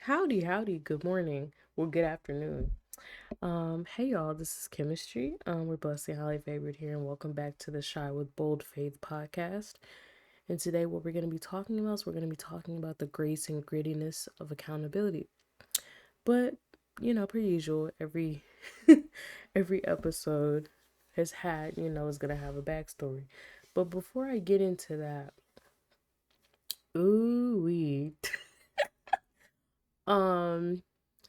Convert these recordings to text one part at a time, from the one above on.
Howdy, howdy, good morning, or good afternoon. Hey y'all, this is Chemistry. We're blessed and highly favored here, and welcome back to the Shy with Bold Faith podcast. And today, what we're going to be talking about is we're going to be talking about the grace and grittiness of accountability. But per usual, every every episode has had, is going to have a backstory. But before I get into that, ooh wee. Um,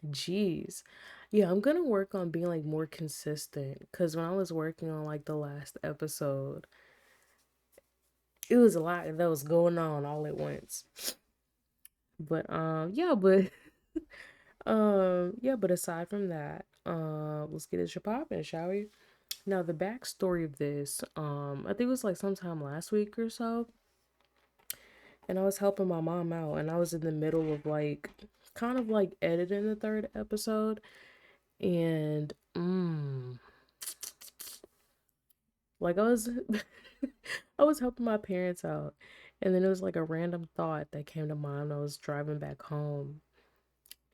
Jeez. Yeah, I'm gonna work on being like more consistent because when I was working on like the last episode, it was a lot that was going on all at once. But but aside from that, let's get it shapoppin, shall we? Now the backstory of this, I think it was like sometime last week or so, and I was helping my mom out, and I was in the middle of like kind of like editing the third episode, and like I was I was helping my parents out, and then it was like a random thought that came to mind. I was driving back home,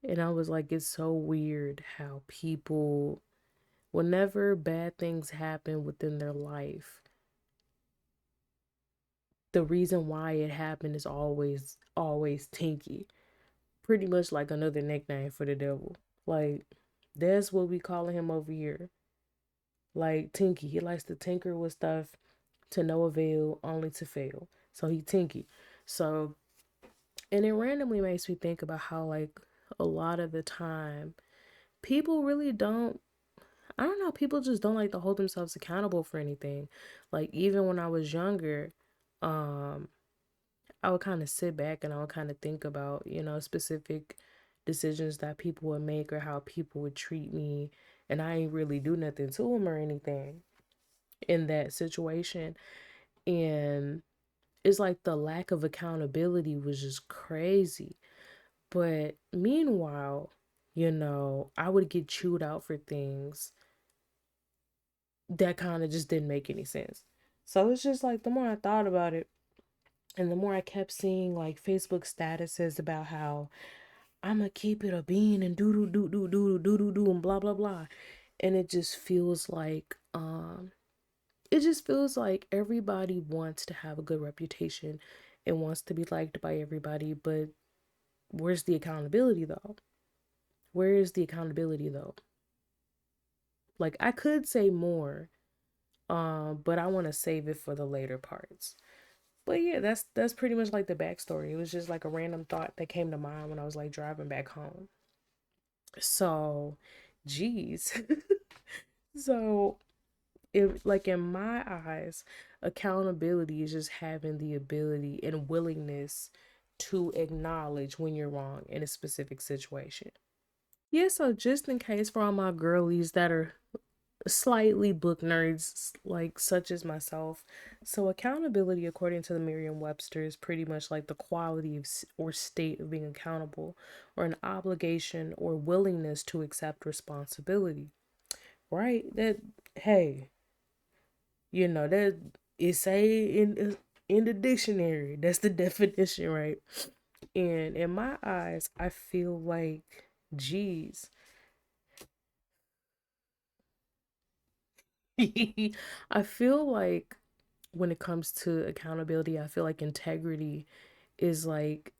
and I was like, it's so weird how people, whenever bad things happen within their life, the reason why it happened is always tinky. Pretty much like another nickname for the devil. Like, that's what we calling him over here. Like Tinky. He likes to tinker with stuff to no avail, only to fail. So he tinky. So, and it randomly makes me think about how, like, a lot of the time, people really don't, I don't know, people just don't like to hold themselves accountable for anything. Like, even when I was younger, um, I would kind of sit back and I would kind of think about, specific decisions that people would make or how people would treat me. And I ain't really do nothing to them or anything in that situation. And it's like the lack of accountability was just crazy. But meanwhile, I would get chewed out for things that kind of just didn't make any sense. So it's just like the more I thought about it, and the more I kept seeing like Facebook statuses about how I'ma keep it a bean and do do do do do do do do and blah blah blah. And it just feels like everybody wants to have a good reputation and wants to be liked by everybody, but where's the accountability though? Where is the accountability though? Like I could say more, but I want to save it for the later parts. But yeah, that's pretty much like the backstory. It was just like a random thought that came to mind when I was like driving back home. So, geez. So, if like in my eyes, accountability is just having the ability and willingness to acknowledge when you're wrong in a specific situation. Yeah, so just in case for all my girlies that are slightly book nerds like such as myself, so accountability according to the Merriam-Webster is pretty much like the quality of or state of being accountable or an obligation or willingness to accept responsibility, right? That hey, that is say in the dictionary. That's the definition, right? And in my eyes, I feel like, geez, I feel like when it comes to accountability, I feel like integrity is like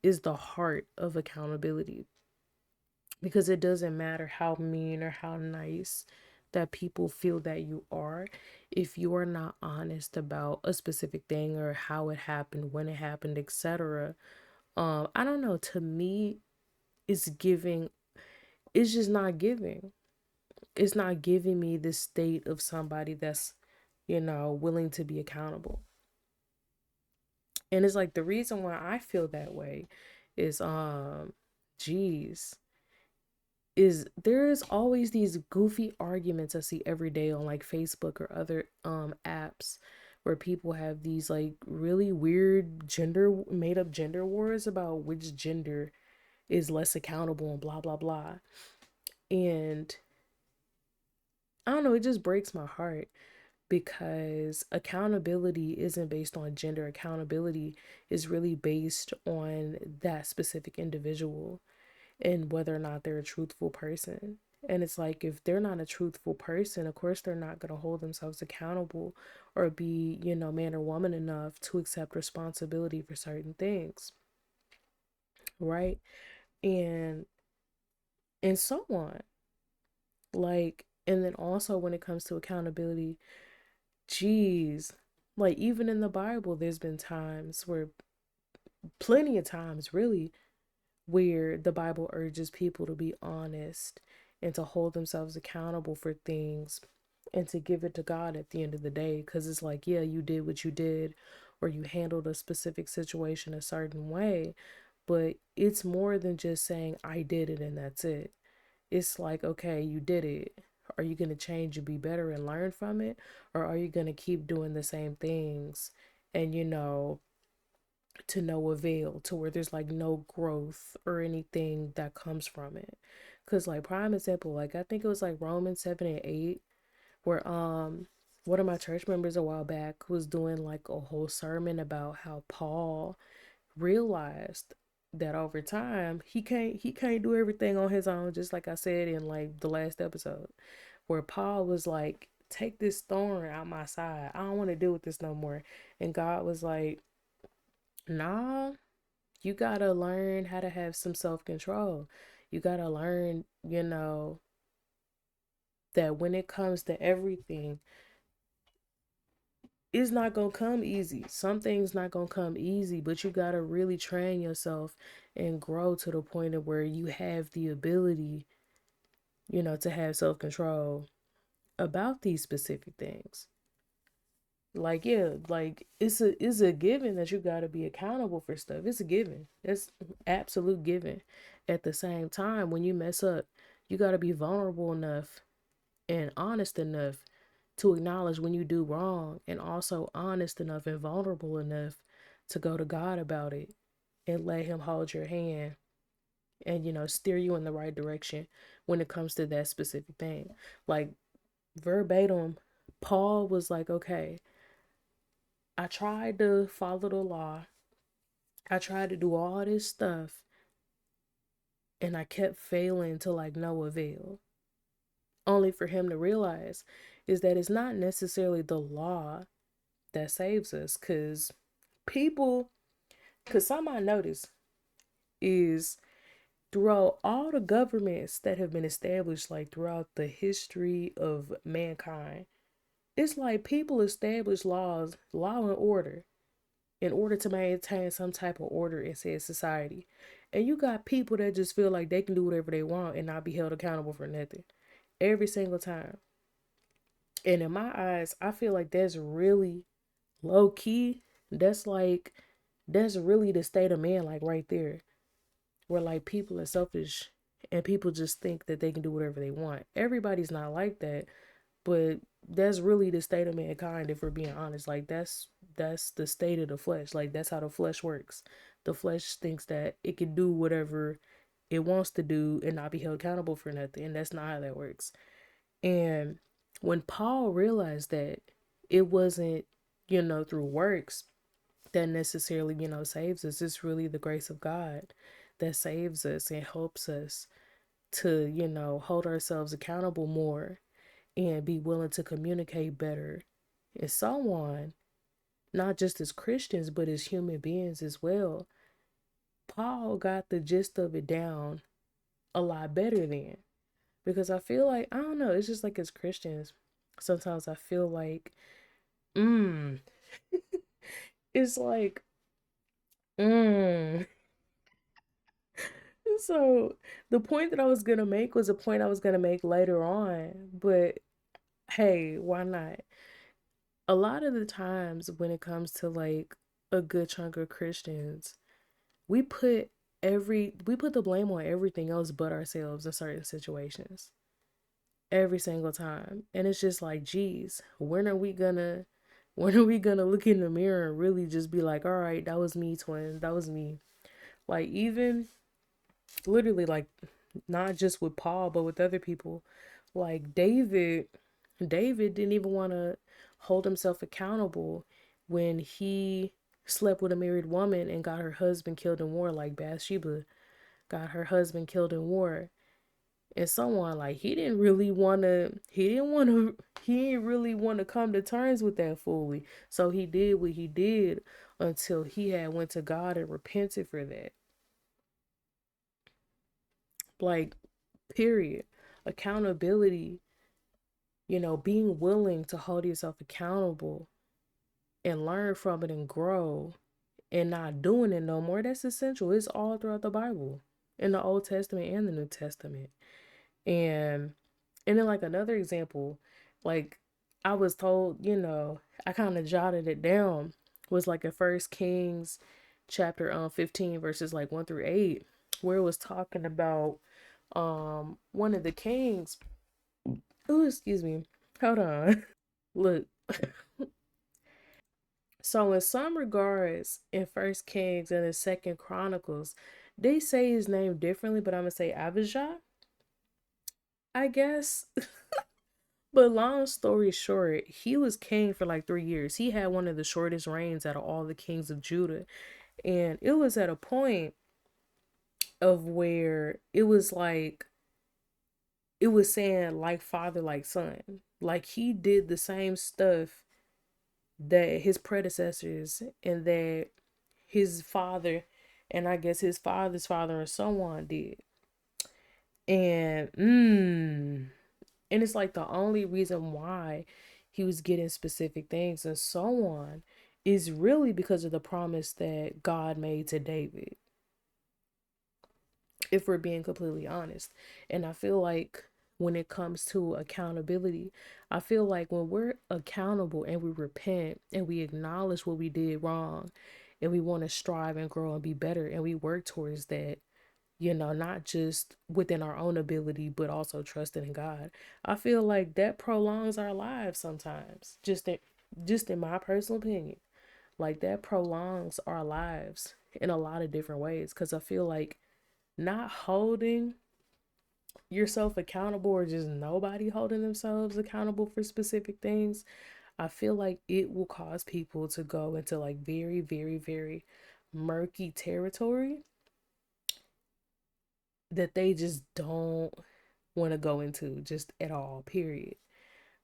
is the heart of accountability because it doesn't matter how mean or how nice that people feel that you are if you are not honest about a specific thing or how it happened, when it happened, etc. I don't know, to me it's giving, it's just not giving, it's not giving me the state of somebody that's willing to be accountable. And it's like the reason why I feel that way is geez is there's always these goofy arguments I see every day on like Facebook or other apps where people have these like really weird gender made up gender wars about which gender is less accountable and blah blah blah. And I don't know, it just breaks my heart because accountability isn't based on gender. Accountability is really based on that specific individual. and whether or not they're a truthful person. And it's like, if they're not a truthful person, of course they're not going to hold themselves accountable or be, man or woman enough to accept responsibility for certain things, right? And so on. Like, and then also when it comes to accountability, geez, like even in the Bible, there's been times where, plenty of times really, where the Bible urges people to be honest and to hold themselves accountable for things and to give it to God at the end of the day. Because it's like, yeah, you did what you did, or you handled a specific situation a certain way, but it's more than just saying, I did it and that's it. It's like, okay, you did it. Are you going to change and be better and learn from it? Or are you going to keep doing the same things and, to no avail, to where there's like no growth or anything that comes from it? Because, like, prime example, like, I think it was like Romans 7 and 8, where one of my church members a while back was doing like a whole sermon about how Paul realized that over time he can't do everything on his own, just like I said in like the last episode, where Paul was like, take this thorn out my side, I don't want to deal with this no more. And God was like, nah, you gotta learn how to have some self-control. You gotta learn, that when it comes to everything, it's not gonna come easy. Some things not gonna come easy, but you gotta really train yourself and grow to the point of where you have the ability, to have self-control about these specific things. Like, yeah, like it's a given that you gotta be accountable for stuff. It's a given. It's absolute given. At the same time, when you mess up, you gotta be vulnerable enough and honest enough to acknowledge when you do wrong, and also honest enough and vulnerable enough to go to God about it and let him hold your hand and, steer you in the right direction when it comes to that specific thing. Like, verbatim, Paul was like, okay, I tried to follow the law, I tried to do all this stuff, and I kept failing to like no avail. Only for him to realize is that it's not necessarily the law that saves us. Because something I noticed is, throughout all the governments that have been established, like throughout the history of mankind, it's like people establish law and order, in order to maintain some type of order in said society. And you got people that just feel like they can do whatever they want and not be held accountable for nothing. Every single time. And in my eyes, I feel like that's really low key. That's like, that's really the state of man, like right there. Where like people are selfish and people just think that they can do whatever they want. Everybody's not like that, but that's really the state of mankind, if we're being honest. Like, that's the state of the flesh. Like, that's how the flesh works. The flesh thinks that it can do whatever it wants to do and not be held accountable for nothing. And that's not how that works. And when Paul realized that it wasn't, through works that necessarily, saves us, it's really the grace of God that saves us and helps us to, hold ourselves accountable more and be willing to communicate better and so on, not just as Christians, but as human beings as well. Paul got the gist of it down a lot better then. Because I feel like, I don't know, it's just like as Christians, sometimes I feel like, mm, it's like, mm. So the point that I was gonna make was a point I was gonna make later on, but hey, why not? A lot of the times when it comes to like a good chunk of Christians, we put we put the blame on everything else but ourselves in certain situations. Every single time. And it's just like, geez, when are we gonna look in the mirror and really just be like, all right, that was me, twin. That was me. Like, even literally, like, not just with Paul, but with other people. Like David didn't even want to hold himself accountable when he slept with a married woman and got her husband killed in war, like Bathsheba. got her husband killed in war. And someone like he didn't really want to come to terms with that fully. So he did what he did until he had went to God and repented for that. Like, period. Accountability, being willing to hold yourself accountable and learn from it and grow and not doing it no more, that's essential. It's all throughout the Bible, in the Old Testament and the New Testament. And then like another example, like I was told, I kind of jotted it down, was like in First Kings chapter 15 verses like 1 through 8, where it was talking about one of the kings. Oh, excuse me. Hold on. Look. So in some regards, in First Kings and in Second Chronicles, they say his name differently, but I'm gonna say Abijah, I guess. But long story short, he was king for like 3 years. He had one of the shortest reigns out of all the kings of Judah. And it was at a point of where it was like, it was saying like father, like son. Like he did the same stuff that his predecessors and that his father and I guess his father's father and so on did. And it's like the only reason why he was getting specific things and so on is really because of the promise that God made to David, if we're being completely honest. And I feel like when it comes to accountability, I feel like when we're accountable and we repent and we acknowledge what we did wrong and we want to strive and grow and be better and we work towards that, not just within our own ability, but also trusting in God. I feel like that prolongs our lives sometimes. Just in my personal opinion. Like that prolongs our lives in a lot of different ways. Cause I feel like not holding yourself accountable or just nobody holding themselves accountable for specific things, I feel like it will cause people to go into like very, very, very murky territory that they just don't want to go into just at all, period.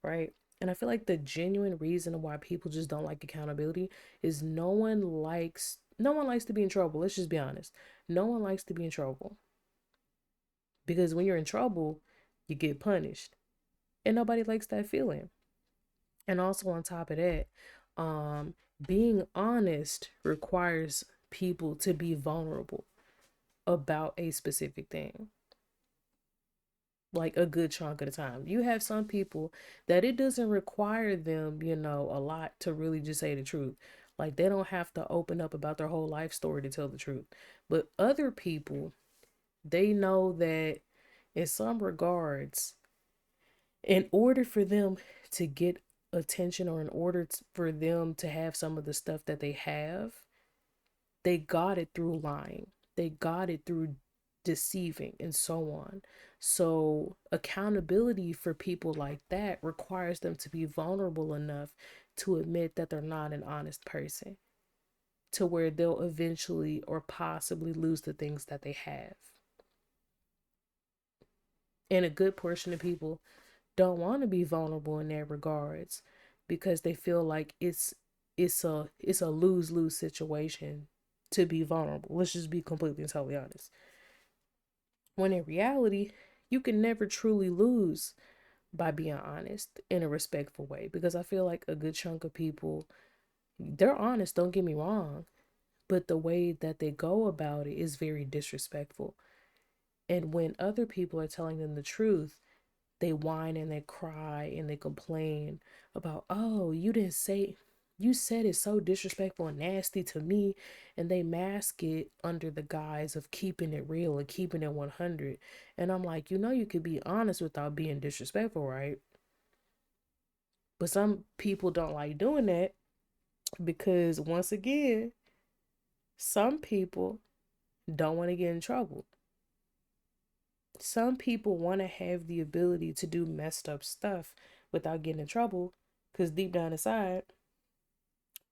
Right? And I feel like the genuine reason why people just don't like accountability is no one likes to be in trouble. Let's just be honest. No one likes to be in trouble. Because when you're in trouble, you get punished. And nobody likes that feeling. And also on top of that, being honest requires people to be vulnerable about a specific thing, like a good chunk of the time. You have some people that it doesn't require them, a lot to really just say the truth. Like they don't have to open up about their whole life story to tell the truth. But other people, they know that in some regards, in order for them to get attention or in order for them to have some of the stuff that they have, they got it through lying. They got it through deceiving and so on. So, accountability for people like that requires them to be vulnerable enough to admit that they're not an honest person, to where they'll eventually or possibly lose the things that they have. And a good portion of people don't want to be vulnerable in their regards because they feel like it's a lose-lose situation to be vulnerable. Let's just be completely and totally honest. When in reality, you can never truly lose by being honest in a respectful way, because I feel like a good chunk of people, they're honest, don't get me wrong, but the way that they go about it is very disrespectful. And when other people are telling them the truth, they whine and they cry and they complain about, oh, you said it's so disrespectful and nasty to me. And they mask it under the guise of keeping it real and keeping it 100. And I'm like, you could be honest without being disrespectful, right? But some people don't like doing that because, once again, some people don't want to get in trouble. Some people want to have the ability to do messed up stuff without getting in trouble, because deep down inside,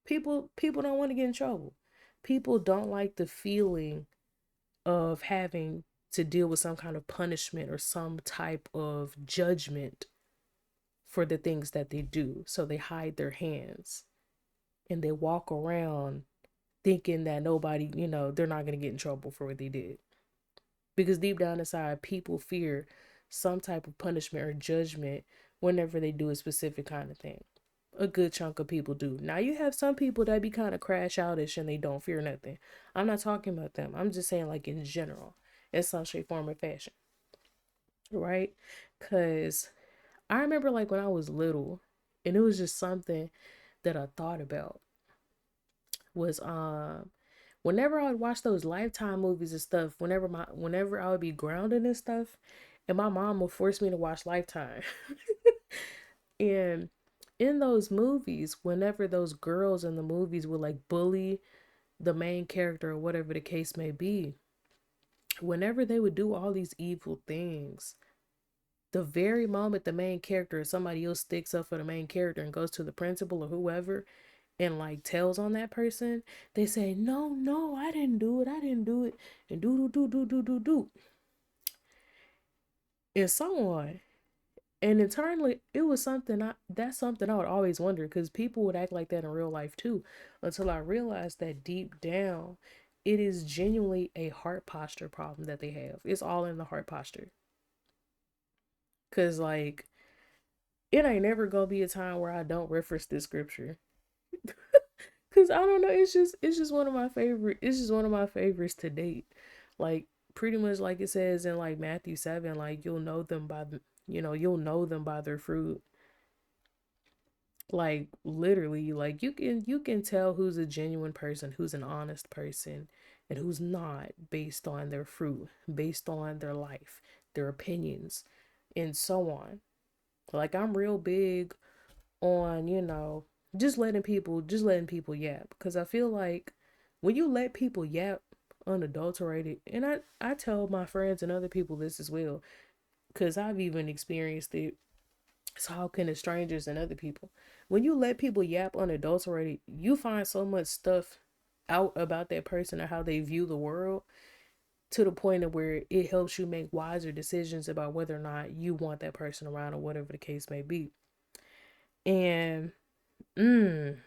people don't want to get in trouble. People don't like the feeling of having to deal with some kind of punishment or some type of judgment for the things that they do. So they hide their hands and they walk around thinking that nobody, they're not going to get in trouble for what they did. Because deep down inside, people fear some type of punishment or judgment whenever they do a specific kind of thing. A good chunk of people do. Now, you have some people that be kind of crash outish and they don't fear nothing. I'm not talking about them. I'm just saying, like, in general, in some shape, form, or fashion. Right? Because I remember, like, when I was little, and it was just something that I thought about was whenever I would watch those Lifetime movies and stuff, whenever I would be grounded and stuff, and my mom would force me to watch Lifetime. And in those movies, whenever those girls in the movies would like bully the main character or whatever the case may be, whenever they would do all these evil things, the very moment the main character or somebody else sticks up for the main character and goes to the principal or whoever and like tells on that person, they say, no, no, I didn't do it, and do, and so on. And internally, it was that's something I would always wonder, because people would act like that in real life too, until I realized that deep down, it is genuinely a heart posture problem that they have. It's all in the heart posture. Cause like, it ain't never gonna be a time where I don't reference this scripture. Cause I don't know, it's just one of my favorite. It's just one of my favorites to date. Like, pretty much like it says in like Matthew 7, like you'll know them by their fruit. Like literally, like you can tell who's a genuine person, who's an honest person, and who's not, based on their fruit, based on their life, their opinions, and so on. Like, I'm real big on, just letting people yap, because I feel like when you let people yap unadulterated, and I tell my friends and other people this as well, because I've even experienced it, talking to strangers and other people. When you let people yap unadulterated, you find so much stuff out about that person or how they view the world, to the point of where it helps you make wiser decisions about whether or not you want that person around or whatever the case may be. And mm,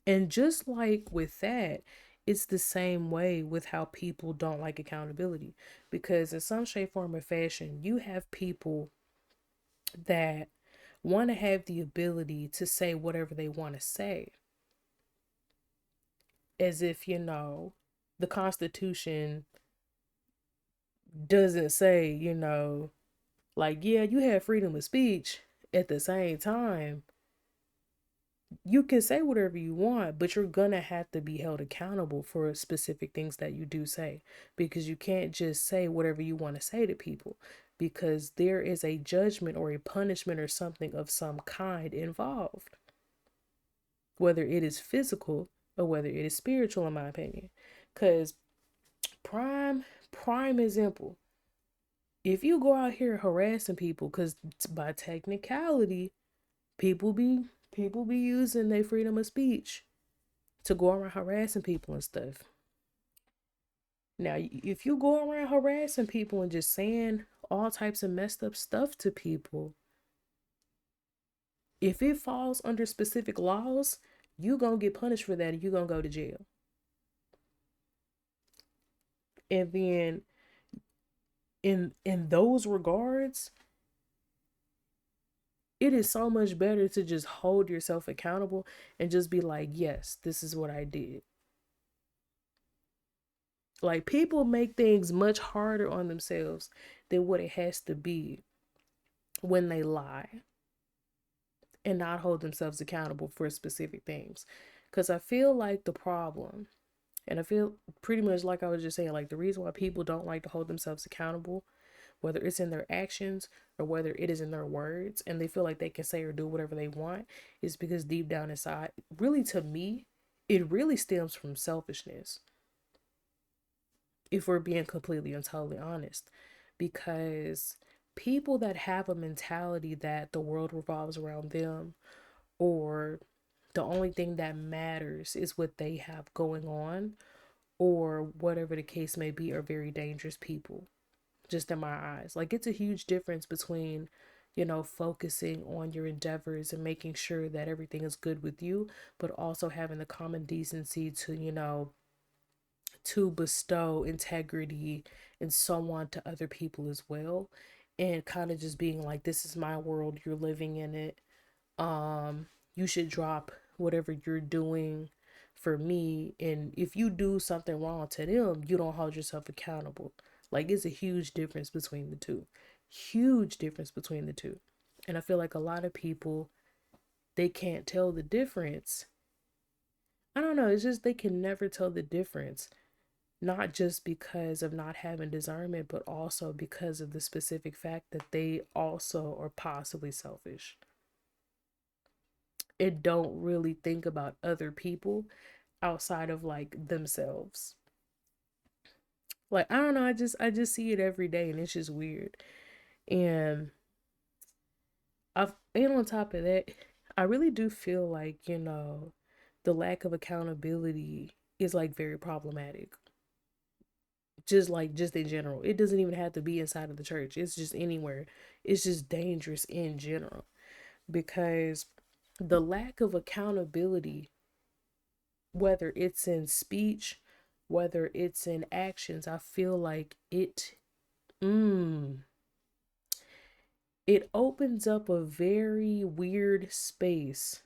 and just like with that, it's the same way with how people don't like accountability. Because in some shape, form, or fashion, you have people that want to have the ability to say whatever they want to say, as if, the Constitution doesn't say, like, yeah, you have freedom of speech. At the same time, you can say whatever you want, but you're gonna have to be held accountable for specific things that you do say, because you can't just say whatever you want to say to people, because there is a judgment or a punishment or something of some kind involved, whether it is physical or whether it is spiritual, in my opinion. Because prime prime example, if you go out here harassing people, because by technicality, people be people be using their freedom of speech to go around harassing people and stuff. Now, if you go around harassing people and just saying all types of messed up stuff to people, if it falls under specific laws, you gonna get punished for that and you gonna go to jail. And then in those regards, it is so much better to just hold yourself accountable and just be like, yes, this is what I did. Like, people make things much harder on themselves than what it has to be when they lie and not hold themselves accountable for specific things. Because I feel like the problem, and I feel pretty much like I was just saying, like, the reason why people don't like to hold themselves accountable, whether it's in their actions or whether it is in their words, and they feel like they can say or do whatever they want, is because deep down inside, really, to me, it really stems from selfishness, if we're being completely and totally honest. Because people that have a mentality that the world revolves around them, or the only thing that matters is what they have going on, or whatever the case may be, are very dangerous people, just in my eyes. Like, it's a huge difference between, focusing on your endeavors and making sure that everything is good with you, but also having the common decency to, to bestow integrity and so on to other people as well. And kind of just being like, this is my world, you're living in it. You should drop whatever you're doing for me. And if you do something wrong to them, you don't hold yourself accountable. Like, it's a huge difference between the two. Huge difference between the two. And I feel like a lot of people, they can't tell the difference. I don't know, it's just they can never tell the difference. Not just because of not having discernment, but also because of the specific fact that they also are possibly selfish and don't really think about other people outside of like themselves. Like, I don't know, I just see it every day, and it's just weird. And on top of that, I really do feel like, the lack of accountability is like very problematic. Just in general. It doesn't even have to be inside of the church. It's just anywhere. It's just dangerous in general, because the lack of accountability, whether it's in speech, whether it's in actions, I feel like mm, it opens up a very weird space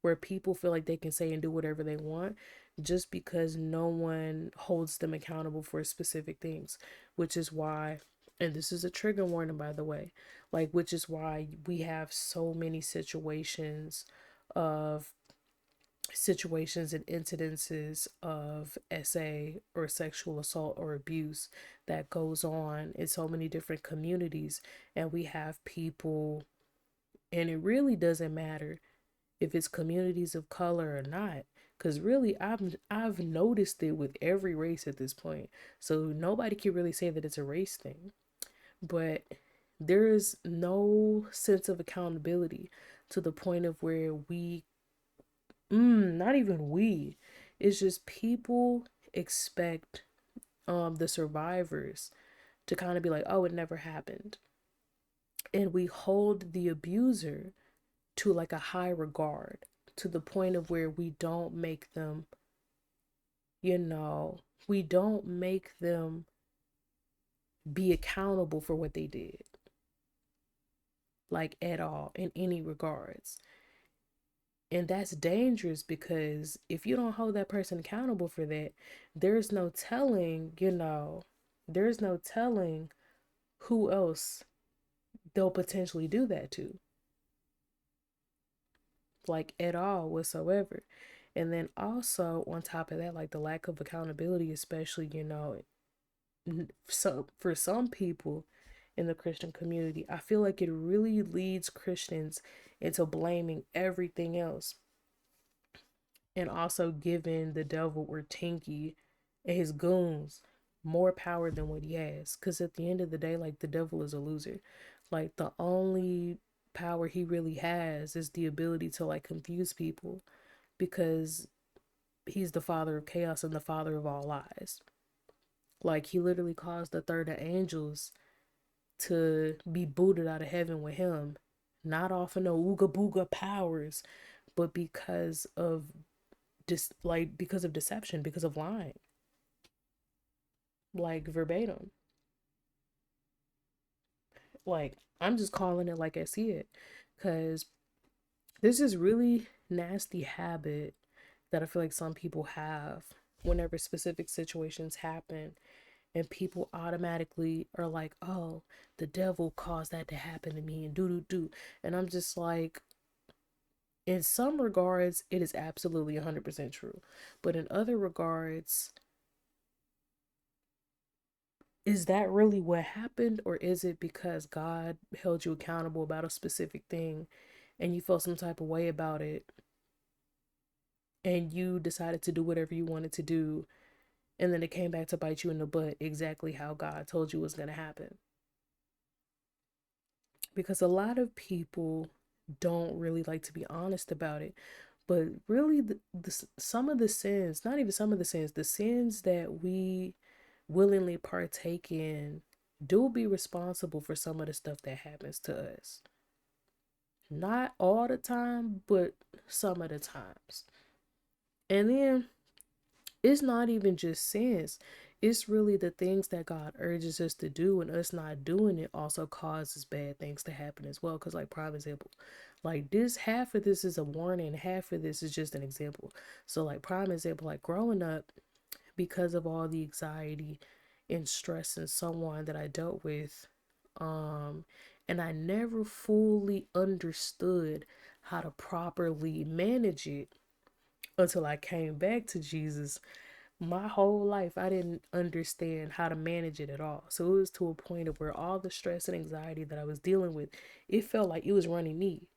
where people feel like they can say and do whatever they want just because no one holds them accountable for specific things, which is why, and this is a trigger warning, by the way, like, which is why we have so many of situations and incidences of SA or sexual assault or abuse that goes on in so many different communities. And we have people, and it really doesn't matter if it's communities of color or not, because really I've noticed it with every race at this point, so nobody can really say that it's a race thing. But there is no sense of accountability to the point of where not even we, it's just people expect the survivors to kind of be like, oh, it never happened, and we hold the abuser to like a high regard, to the point of where we don't make them, you know, we don't make them be accountable for what they did, like, at all, in any regards. And that's dangerous, because if you don't hold that person accountable for that, there's no telling, there's no telling who else they'll potentially do that to, like, at all whatsoever. And then also on top of that, like, the lack of accountability, especially, so for some people in the Christian community, I feel like it really leads Christians into blaming everything else, and also giving the devil, or Tinky and his goons, more power than what he has. Because at the end of the day, like, the devil is a loser. Like, the only power he really has is the ability to like confuse people, because he's the father of chaos and the father of all lies. Like, he literally caused the third of angels to be booted out of heaven with him, not off of no ooga booga powers, but because of deception, because of lying, like, verbatim. Like, I'm just calling it like I see it, because this is really nasty habit that I feel like some people have whenever specific situations happen, and people automatically are like, oh, the devil caused that to happen to me, and do. And I'm just like, in some regards, it is absolutely 100% true. But in other regards, is that really what happened? Or is it because God held you accountable about a specific thing and you felt some type of way about it, and you decided to do whatever you wanted to do, and then it came back to bite you in the butt exactly how God told you was going to happen? Because a lot of people don't really like to be honest about it. But really, some of the sins, not even some of the sins that we willingly partake in do be responsible for some of the stuff that happens to us. Not all the time, but some of the times. And then it's not even just sins. It's really the things that God urges us to do, and us not doing it also causes bad things to happen as well. Because, like, prime example, like this, half of this is a warning, half of this is just an example. So, like, prime example, like growing up, because of all the anxiety and stress and so on that I dealt with, um, and I never fully understood how to properly manage it until I came back to Jesus. My whole life I didn't understand how to manage it at all. So it was to a point of where all the stress and anxiety that I was dealing with, it felt like it was running me.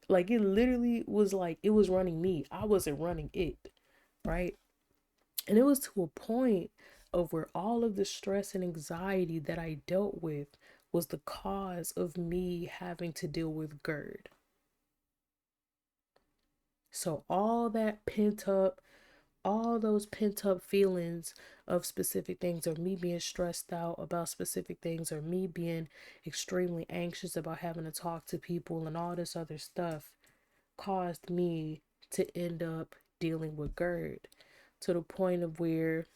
Like it literally was like it was running me. I wasn't running it, right? And it was to a point of where all of the stress and anxiety that I dealt with was the cause of me having to deal with GERD. So all those pent up feelings of specific things, or me being stressed out about specific things, or me being extremely anxious about having to talk to people and all this other stuff, caused me to end up dealing with GERD, to the point of where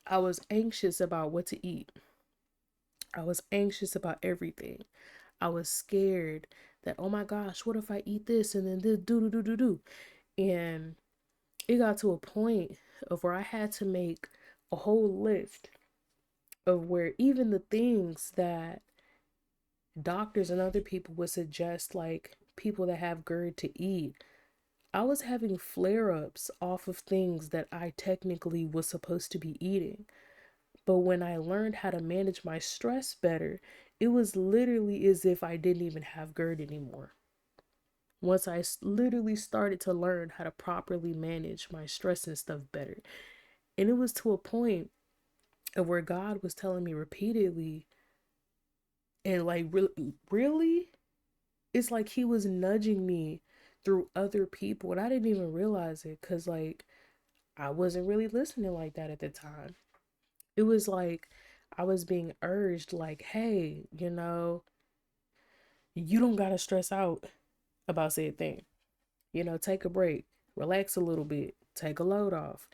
I was anxious about what to eat. I was anxious about everything. I was scared that, oh my gosh, what if I eat this and then this do. And it got to a point of where I had to make a whole list of where even the things that doctors and other people would suggest, like people that have GERD, to eat, I was having flare ups off of things that I technically was supposed to be eating. But when I learned how to manage my stress better, it was literally as if I didn't even have GERD anymore. Once I literally started to learn how to properly manage my stress and stuff better. And it was to a point of where God was telling me repeatedly, and like really, it's like he was nudging me through other people, and I didn't even realize it because like I wasn't really listening like that at the time. It was like I was being urged, like, hey, you don't gotta stress out about said thing. Take a break, relax a little bit, take a load off.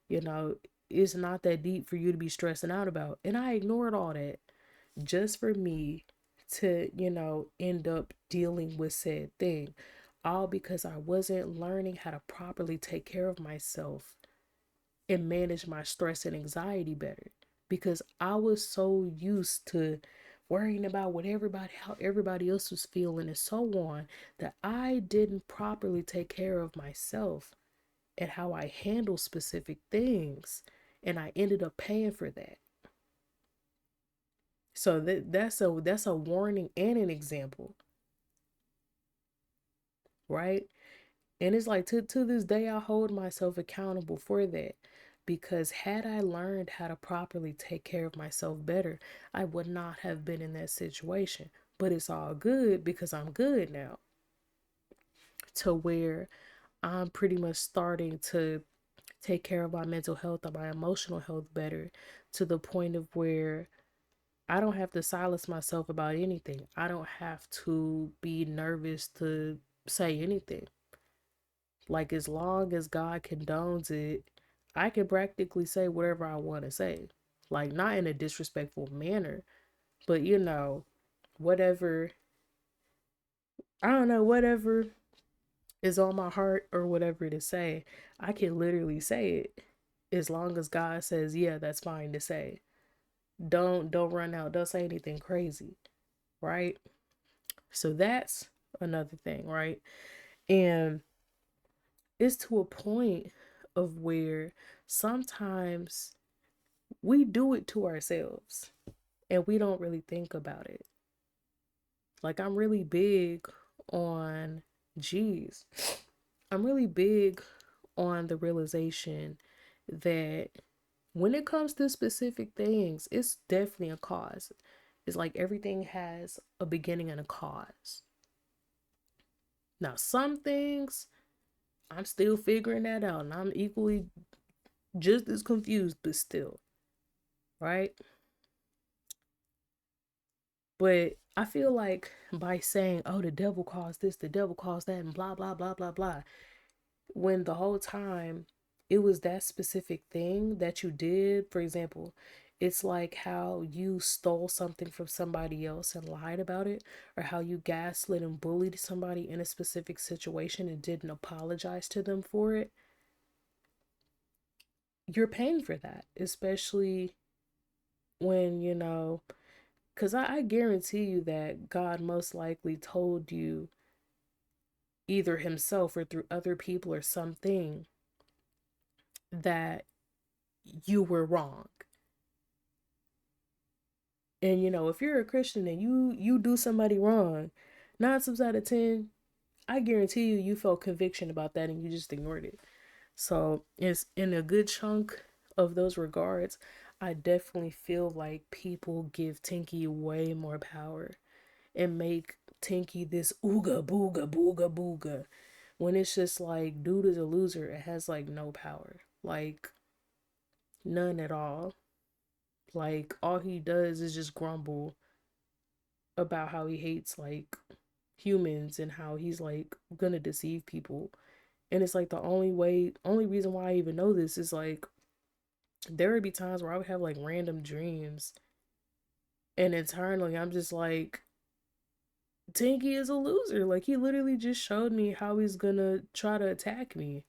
You know, it's not that deep for you to be stressing out about. And I ignored all that just for me to, end up dealing with said thing. All because I wasn't learning how to properly take care of myself and manage my stress and anxiety better. Because I was so used to worrying about how everybody else was feeling and so on, that I didn't properly take care of myself and how I handle specific things. And I ended up paying for that. So that's a warning and an example, right? And it's like to this day I hold myself accountable for that. Because had I learned how to properly take care of myself better, I would not have been in that situation. But it's all good because I'm good now. To where I'm pretty much starting to take care of my mental health and my emotional health better, to the point of where I don't have to silence myself about anything. I don't have to be nervous to say anything. Like, as long as God condones it, I can practically say whatever I want to say. Like, not in a disrespectful manner, but whatever, I don't know, whatever is on my heart or whatever to say, I can literally say it as long as God says, yeah, that's fine to say. Don't run out. Don't say anything crazy, right? So that's another thing, right? And it's to a point of where sometimes we do it to ourselves and we don't really think about it. Like, I'm really big on, geez, I'm really big on the realization that when it comes to specific things, it's definitely a cause. It's like everything has a beginning and a cause. Now, some things I'm still figuring that out, and I'm equally just as confused, but still, right? But I feel like by saying, oh, the devil caused this, the devil caused that, and blah, blah, blah, blah, blah, when the whole time it was that specific thing that you did. For example, it's like how you stole something from somebody else and lied about it, or how you gaslit and bullied somebody in a specific situation and didn't apologize to them for it. You're paying for that, especially when, because I guarantee you that God most likely told you, either himself or through other people or something, that you were wrong. And if you're a Christian and you do somebody wrong, 9 times out of 10, I guarantee you felt conviction about that and you just ignored it. So it's in a good chunk of those regards, I definitely feel like people give Tinky way more power and make Tinky this ooga booga booga booga, when it's just like, dude is a loser. It has like no power, like none at all. Like all he does is just grumble about how he hates like humans and how he's like gonna deceive people. And it's like the only reason why I even know this is like there would be times where I would have like random dreams, and internally I'm just like, Tinky is a loser. Like he literally just showed me how he's gonna try to attack me.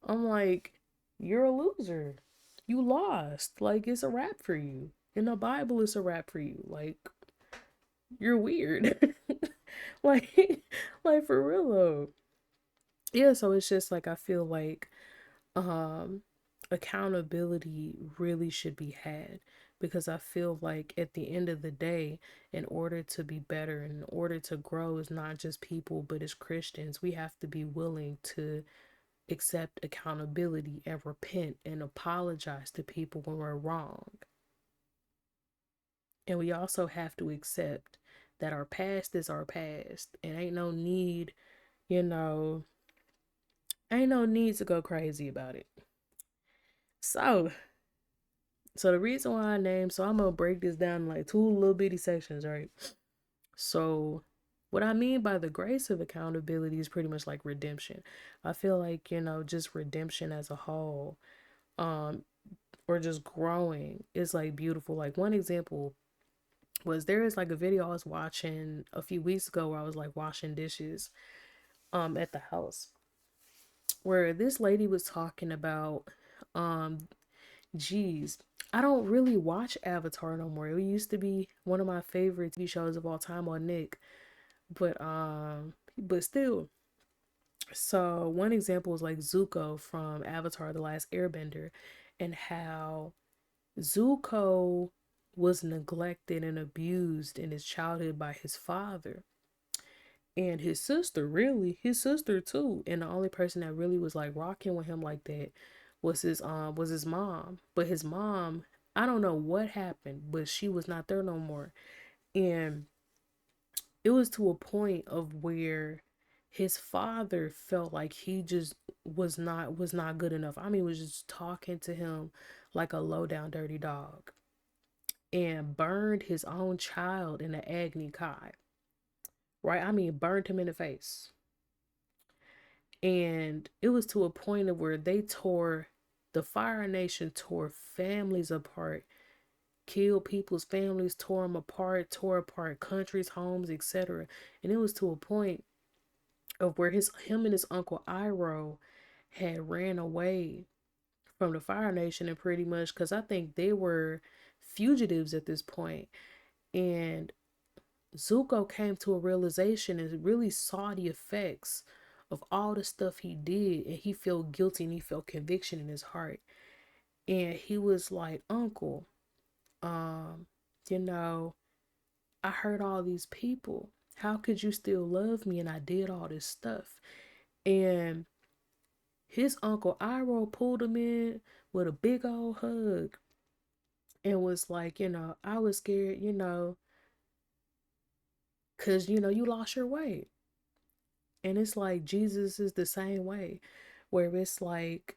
I'm like, you're a loser. You lost. Like it's a wrap for you. In the Bible it's a wrap for you. Like you're weird. like like for real though. Yeah, so it's just like I feel like um accountability really should be had, because I feel like at the end of the day, in order to be better, in order to grow as not just people but as Christians, we have to be willing to accept accountability and repent and apologize to people when we're wrong. And we also have to accept that our past is our past, and you know, ain't no need to go crazy about it. So, the reason why I named, so I'm gonna break this down in like two little bitty sections, right? So, what I mean by the grace of accountability is pretty much like redemption. I feel like, just redemption as a whole, um, or just growing is like beautiful. Like one example was, there is like a video I was watching a few weeks ago where I was like washing dishes at the house, where this lady was talking about um geez, I don't really watch Avatar no more. It used to be one of my favorite TV shows of all time on Nick, but still. So one example is like Zuko from Avatar: The Last Airbender, and how Zuko was neglected and abused in his childhood by his father and his sister, really, his sister too. And the only person that really was like rocking with him like that was his mom. But his mom, I don't know what happened, but she was not there no more. And it was to a point of where his father felt like he just was not good enough. I mean, was just talking to him like a low down dirty dog, and burned his own child in the Agni Kai. Right? I mean, burned him in the face. And it was to a point of where the Fire Nation tore families apart, killed people's families, tore them apart, tore apart countries, homes, etc. And it was to a point of where him and his uncle Iroh had ran away from the Fire Nation, and pretty much, because I think they were fugitives at this point. And Zuko came to a realization and really saw the effects of all the stuff he did, and he felt guilty and he felt conviction in his heart. And he was like, Uncle, um, you know, I hurt all these people. How could you still love me? And I did all this stuff. And his uncle Iroh pulled him in with a big old hug and was like, I was scared, because, you lost your way. And it's like Jesus is the same way, where it's like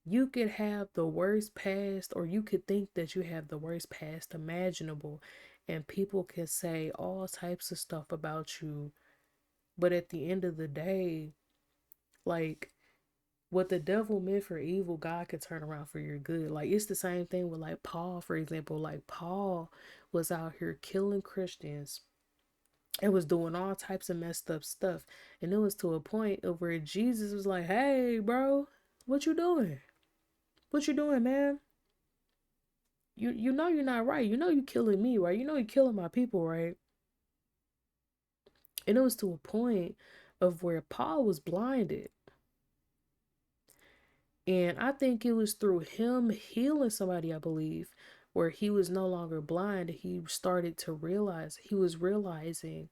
you could have the worst past, or you could think that you have the worst past imaginable, and people can say all types of stuff about you. But at the end of the day, like, what the devil meant for evil, God could turn around for your good. Like, it's the same thing with, like, Paul, for example. Like, Paul was out here killing Christians and was doing all types of messed up stuff. And it was to a point of where Jesus was like, hey, bro, what you doing? What you doing, man? You know you're not right. You know you killing me, right? You know you're killing my people, right? And it was to a point of where Paul was blinded. And I think it was through him healing somebody, I believe, where he was no longer blind. He started to realize, he was realizing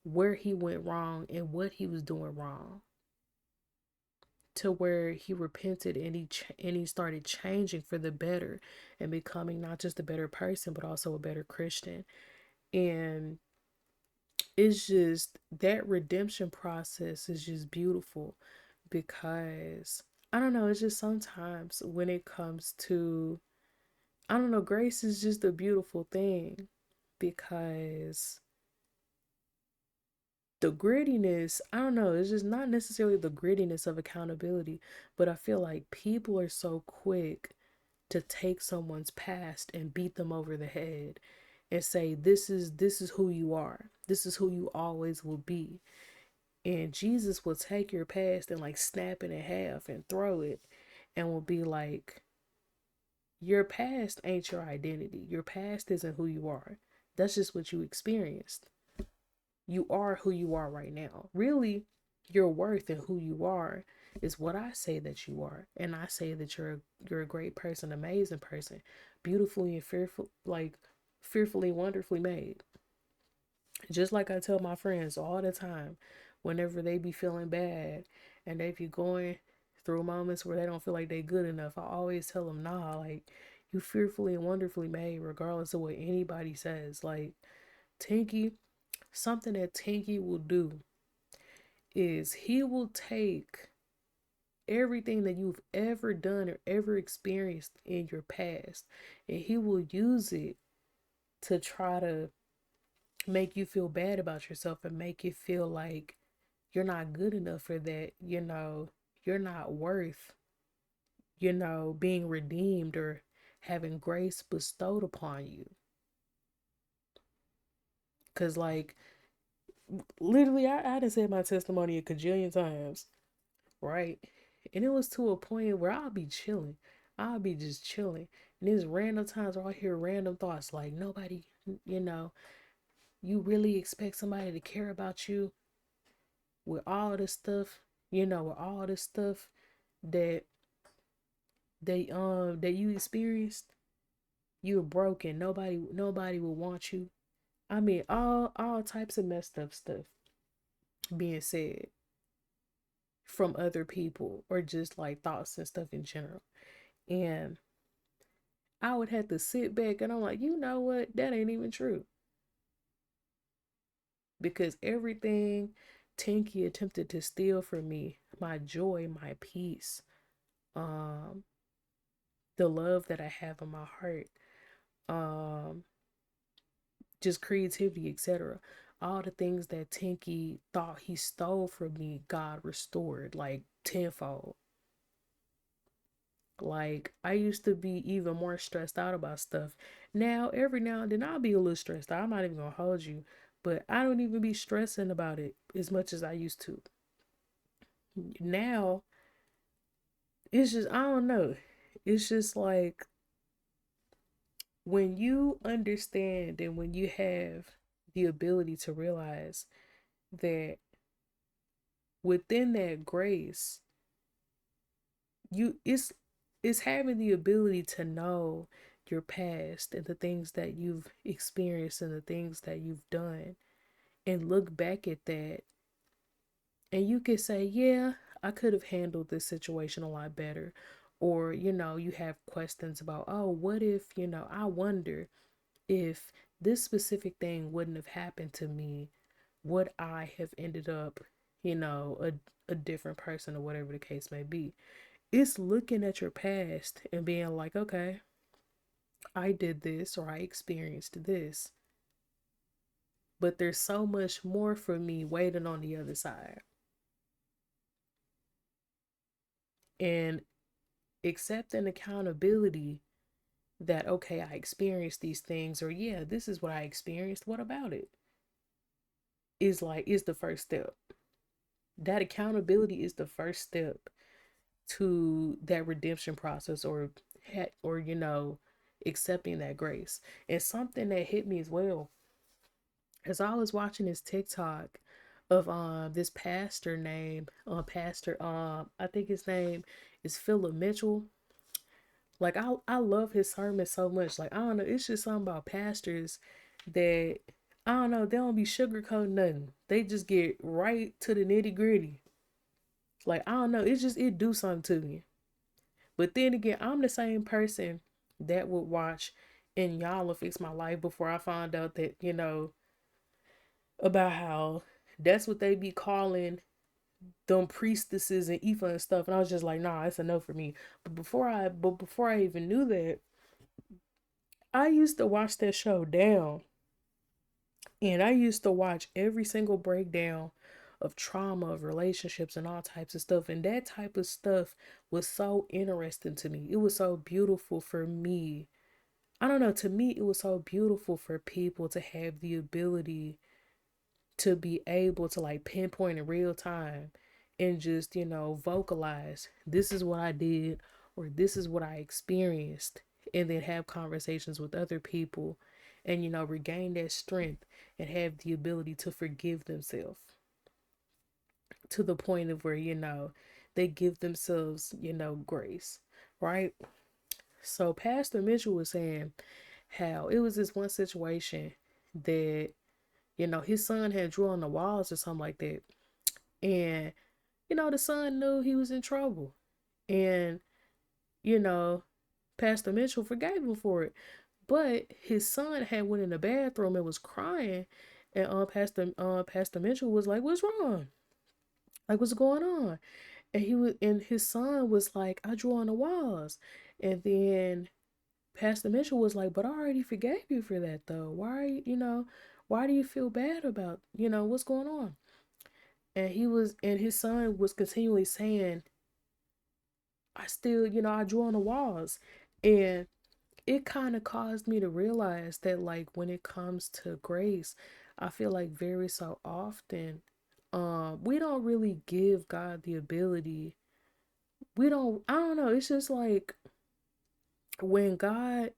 where he went wrong and what he was doing wrong, to where he repented, and he started changing for the better and becoming not just a better person but also a better Christian. And it's just that redemption process is just beautiful, because I don't know, it's just sometimes when it comes to, I don't know, grace is just a beautiful thing, because the grittiness, I don't know, it's just not necessarily the grittiness of accountability, but I feel like people are so quick to take someone's past and beat them over the head and say, this is who you are. This is who you always will be. And Jesus will take your past and like snap it in half and throw it, and will be like, your past ain't your identity. Your past isn't who you are. That's just what you experienced. You are who you are right now. Really, your worth and who you are is what I say that you are. And I say that you're a great person, amazing person, beautifully and fearful, like fearfully, wonderfully made. Just like I tell my friends all the time, whenever they be feeling bad and they be going through moments where they don't feel like they good enough, I always tell them, nah, like, you fearfully and wonderfully made, regardless of what anybody says. Like, Tinky, something that Tinky will do is he will take everything that you've ever done or ever experienced in your past, and he will use it to try to make you feel bad about yourself and make you feel like you're not good enough for that, you're not worth, being redeemed or having grace bestowed upon you. Cause like literally I done said my testimony a cajillion times, right? And it was to a point where I'll be chilling. I'll be just chilling. And there's random times where I hear random thoughts like, nobody, you know, you really expect somebody to care about you with all this stuff, with all this stuff that that you experienced. You're broken. Nobody will want you. I mean, all types of messed up stuff being said from other people, or just like thoughts and stuff in general. And I would have to sit back and I'm like, you know what? That ain't even true. Because everything Tinky attempted to steal from me, my joy, my peace, um, the love that I have in my heart, um, just creativity, etc. All the things that Tinky thought he stole from me, God restored like tenfold. Like, I used to be even more stressed out about stuff. Now, every now and then, I'll be a little stressed out. I'm not even gonna hold you, but I don't even be stressing about it as much as I used to. Now, it's just, I don't know. It's just like when you understand and when you have the ability to realize that within that grace, you it's having the ability to know your past and the things that you've experienced and the things that you've done, and look back at that, and you could say, yeah, I could have handled this situation a lot better. Or you have questions about, oh, what if, I wonder if this specific thing wouldn't have happened to me, would I have ended up a different person or whatever the case may be. It's looking at your past and being like, okay, I did this or I experienced this, but there's so much more for me waiting on the other side. And accepting accountability that, okay, I experienced these things, or yeah, this is what I experienced. What about it? Is the first step. That accountability is the first step to that redemption process, or accepting that grace. And something that hit me as well, as I was watching this TikTok of this pastor named pastor I think his name is Philip Mitchell. Like I love his sermon so much. Like I don't know, it's just something about pastors that I don't know, they don't be sugarcoating nothing. They just get right to the nitty gritty. Like I don't know, it do something to me. But then again, I'm the same person that would watch and y'all will fix my life before I found out that, about how that's what they be calling them priestesses and Ifa and stuff. And I was just like, nah, it's a no for me. But before I even knew that, I used to watch that show down. And I used to watch every single breakdown of trauma, of relationships, and all types of stuff. And that type of stuff was so interesting to me. It was so beautiful for me. I don't know, to me, it was so beautiful for people to have the ability to be able to like pinpoint in real time and just, vocalize, this is what I did or this is what I experienced, and then have conversations with other people and, regain that strength and have the ability to forgive themselves to the point of where, they give themselves, grace, right? So Pastor Mitchell was saying how it was this one situation that, his son had drew on the walls or something like that. And, the son knew he was in trouble. And, you know, Pastor Mitchell forgave him for it. But his son had went in the bathroom and was crying. And Pastor Mitchell was like, what's wrong? Like, what's going on? And his son was like, I drew on the walls. And then Pastor Mitchell was like, but I already forgave you for that though. Why do you feel bad about, what's going on? And his son was continually saying, I still, I drew on the walls. And it kind of caused me to realize that, like, when it comes to grace, I feel like very so often, we don't really give God the ability. I don't know. It's just like when God,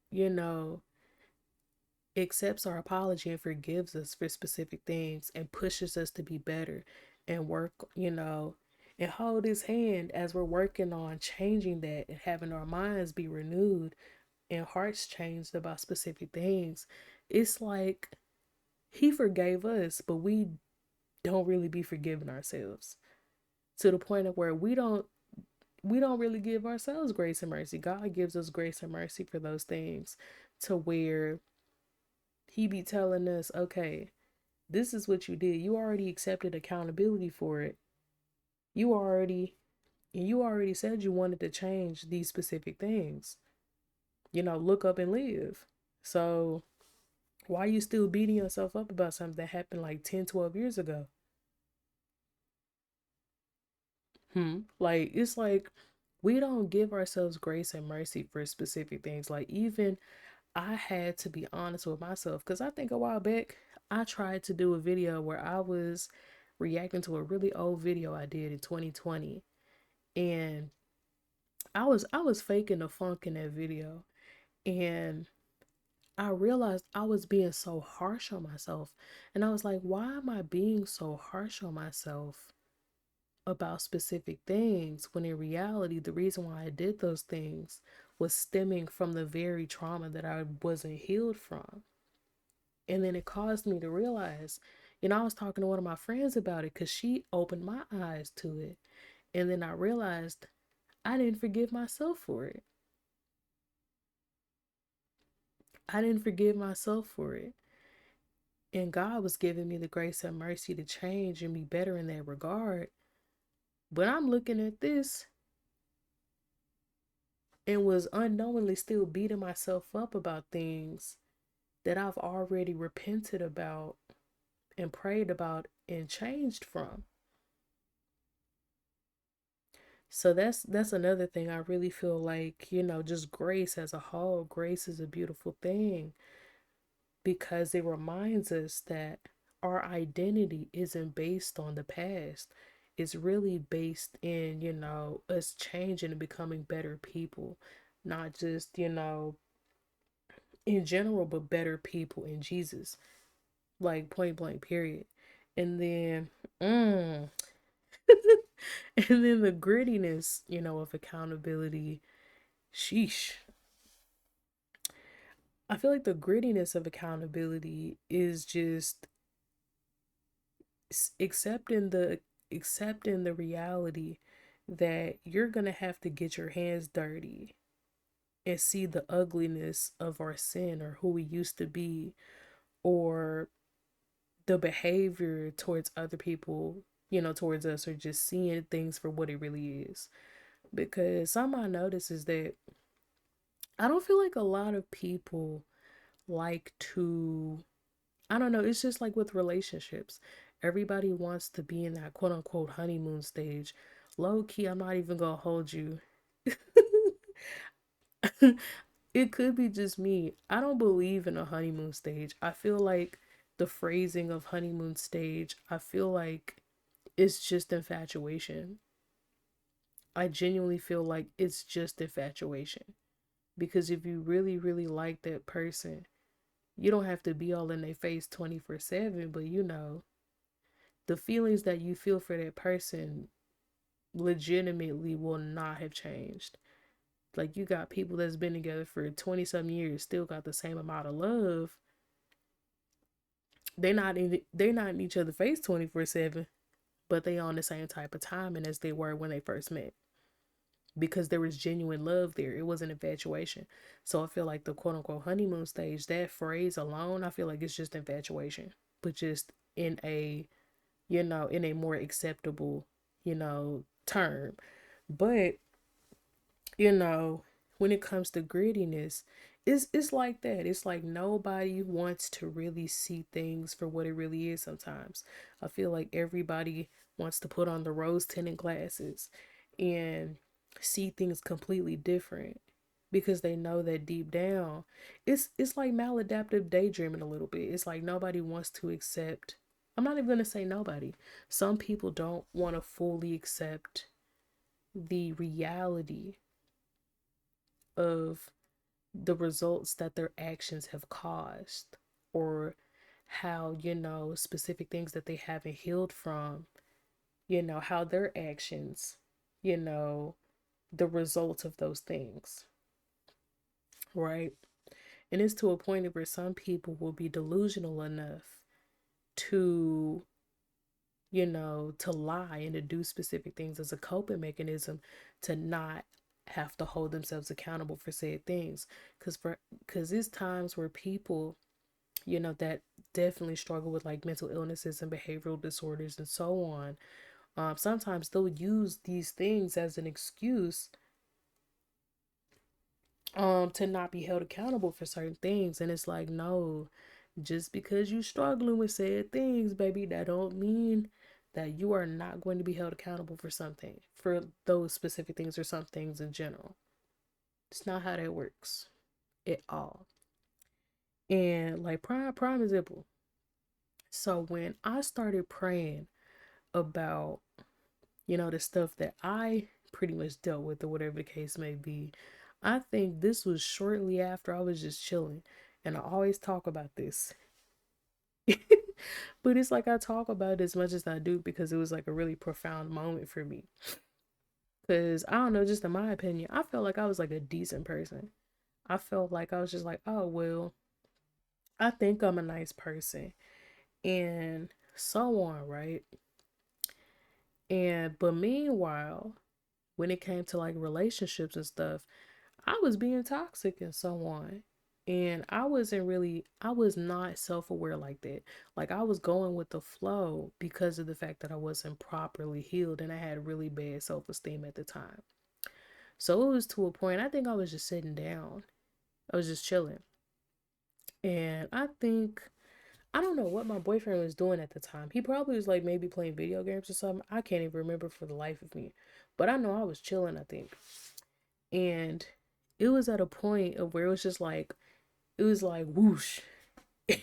accepts our apology and forgives us for specific things and pushes us to be better and work, and hold his hand as we're working on changing that and having our minds be renewed and hearts changed about specific things. It's like he forgave us, but we don't really be forgiving ourselves to the point of where we don't really give ourselves grace and mercy. God gives us grace and mercy for those things, to where he be telling us, okay, this is what you did. You already accepted accountability for it. You already said you wanted to change these specific things. Look up and live. So why are you still beating yourself up about something that happened like 10, 12 years ago? Like, it's like we don't give ourselves grace and mercy for specific things. Like, even I had to be honest with myself because I think a while back I tried to do a video where I was reacting to a really old video I did in 2020, and I was faking the funk in that video, and I realized I was being so harsh on myself, and I was like, why am I being so harsh on myself about specific things, when in reality the reason why I did those things was stemming from the very trauma that I wasn't healed from. And then it caused me to realize, I was talking to one of my friends about it because she opened my eyes to it. And then I realized I didn't forgive myself for it. I didn't forgive myself for it. And God was giving me the grace and mercy to change and be better in that regard. But I'm looking at this and was unknowingly still beating myself up about things that I've already repented about and prayed about and changed from. So that's another thing. I really feel like, just grace as a whole, grace is a beautiful thing because it reminds us that our identity isn't based on the past. It's really based in, us changing and becoming better people, not just, in general, but better people in Jesus, like point blank, period. And then, mm, and then the grittiness, of accountability. Sheesh. I feel like the grittiness of accountability is just accepting the reality that you're going to have to get your hands dirty and see the ugliness of our sin or who we used to be, or the behavior towards other people, towards us, or just seeing things for what it really is. Because something I notice is that I don't feel like a lot of people like to, I don't know, it's just like with relationships. Everybody wants to be in that quote unquote honeymoon stage. Low key, I'm not even gonna hold you. It could be just me. I don't believe in a honeymoon stage. I feel like the phrasing of honeymoon stage, I feel like it's just infatuation. I genuinely feel like it's just infatuation. Because if you really, really like that person, you don't have to be all in their face 24/7, but the feelings that you feel for that person legitimately will not have changed. Like, you got people that's been together for 20 some years, still got the same amount of love. They're not in each other's face 24/7, but they on the same type of timing as they were when they first met. Because there was genuine love there. It wasn't infatuation. So I feel like the quote unquote honeymoon stage, that phrase alone, I feel like it's just infatuation. But just in a more acceptable, term. But, you know, when it comes to grittiness, it's like that. It's like nobody wants to really see things for what it really is sometimes. I feel like everybody wants to put on the rose tinted glasses and see things completely different because they know that deep down it's like maladaptive daydreaming a little bit. It's like nobody wants to accept. I'm not even going to say nobody. Some people don't want to fully accept the reality of the results that their actions have caused, or how, specific things that they haven't healed from, how their actions, you know, the results of those things, right? And it's to a point where some people will be delusional enough to, to lie and to do specific things as a coping mechanism to not have to hold themselves accountable for said things. Because there's times where people, that definitely struggle with like mental illnesses and behavioral disorders and so on, sometimes they'll use these things as an excuse to not be held accountable for certain things. And it's like, no, just because you struggling with said things, baby, that don't mean that you are not going to be held accountable for something, for those specific things or some things in general. It's not how that works at all. And like prime example. So when I started praying about, the stuff that I pretty much dealt with, or whatever the case may be, I think this was shortly after I was just chilling. And I always talk about this. But it's like I talk about it as much as I do because it was like a really profound moment for me. Because I don't know, just in my opinion, I felt like I was like a decent person. I felt like I was just like, oh, well, I think I'm a nice person. And so on, right? But meanwhile, when it came to like relationships and stuff, I was being toxic and so on. And I was not self aware like that. Like, I was going with the flow because of the fact that I wasn't properly healed and I had really bad self esteem at the time. So it was to a point, I think I was just sitting down, I was just chilling. And I don't know what my boyfriend was doing at the time. He probably was like maybe playing video games or something. I can't even remember for the life of me. But I know I was chilling, I think. And it was at a point of where it was just like, it was like whoosh. And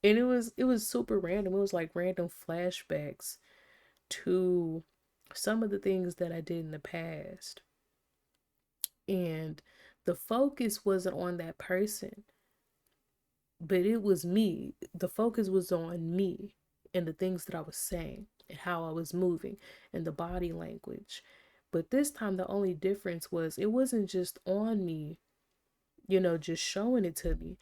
it was super random. It was like random flashbacks to some of the things that I did in the past. And the focus wasn't on that person, but it was me. The focus was on me and the things that I was saying and how I was moving and the body language. But this time, the only difference was it wasn't just on me, just showing it to me,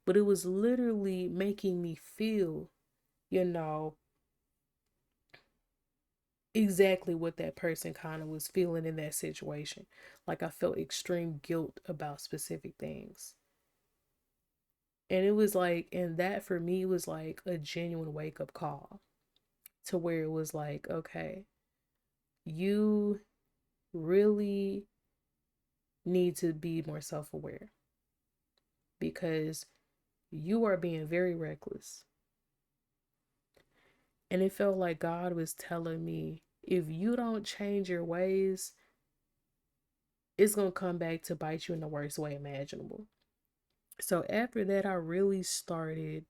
but it was literally making me feel, you know, exactly what that person kind of was feeling in that situation. Like, I felt extreme guilt about specific things. And it was like, and that for me was like a genuine wake up call to where it was like, okay, you really need to be more self aware because you are being very reckless. And it felt like God was telling me, if you don't change your ways, it's going to come back to bite you in the worst way imaginable. So after that, I really started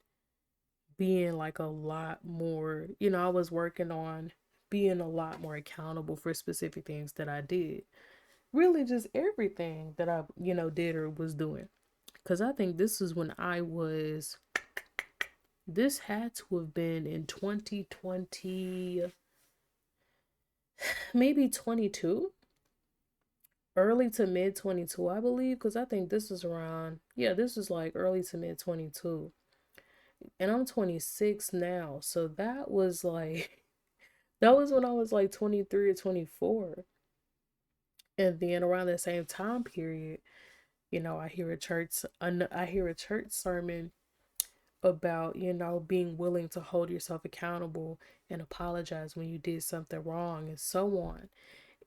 being like a lot more, I was working on being a lot more accountable for specific things that I did. Really, just everything that I, did or was doing. Because I think this is when this had to have been in 2020, maybe 22, early to mid 22, I believe. Because I think this is around, yeah, this is like early to mid 22. And I'm 26 now. So that was like, that was when I was like 23 or 24. And then around that same time period, I hear a church sermon about, being willing to hold yourself accountable and apologize when you did something wrong and so on.